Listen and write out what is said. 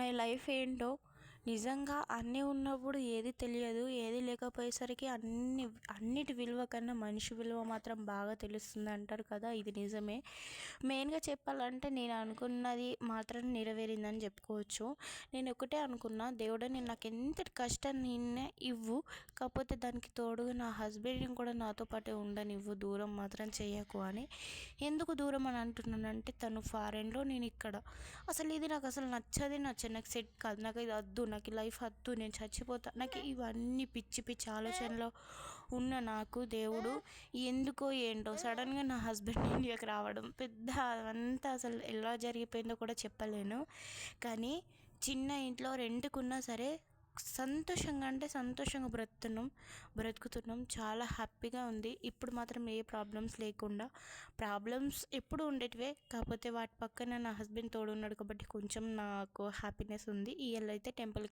నా లైఫ్ ఏంటో నిజంగా అన్నీ ఉన్నప్పుడు ఏది తెలియదు, ఏది లేకపోయేసరికి అన్నిటి విలువ కన్నా మనిషి విలువ మాత్రం బాగా తెలుస్తుంది అంటారు కదా, ఇది నిజమే. మెయిన్గా చెప్పాలంటే నేను అనుకున్నది మాత్రం నెరవేరిందని చెప్పుకోవచ్చు. నేను ఒకటే అనుకున్నా, దేవుడా నేను నాకు ఎంతటి కష్టాన్ని ఇవ్వు, కాకపోతే దానికి తోడుగా నా హస్బెండ్ని కూడా నాతో పాటే ఉండనివ్వు, దూరం మాత్రం చేయకు అని. ఎందుకు దూరం అని అంటున్నానంటే తను ఫారెన్లో, నేను ఇక్కడ. అసలు ఇది నాకు అసలు నచ్చదు, నాకు సెట్ కాదు, నాకు ఇది వద్దు, నాకు ఈ లైఫ్ వద్దు, నేను చచ్చిపోతా, నాకు ఇవన్నీ పిచ్చి పిచ్చి ఆలోచనలో ఉన్న నాకు దేవుడు ఎందుకో ఏంటో సడన్గా నా హస్బెండ్ ఇండియాకి రావడం పెద్ద అదంతా అసలు ఎలా జరిగిపోయిందో కూడా చెప్పలేను. కానీ చిన్న ఇంట్లో రెంట్కున్నా సరే సంతోషంగా అంటే సంతోషంగా బ్రతుకుతున్నాం, చాలా హ్యాపీగా ఉంది. ఇప్పుడు మాత్రం ఏ ప్రాబ్లమ్స్ లేకుండా. ప్రాబ్లమ్స్ ఎప్పుడు ఉండేటివే, కాకపోతే వాటి పక్కన నా హస్బెండ్ తోడు ఉన్నాడు కాబట్టి కొంచెం నాకు హ్యాపీనెస్ ఉంది. ఈ ఇయర్ అయితే టెంపుల్కి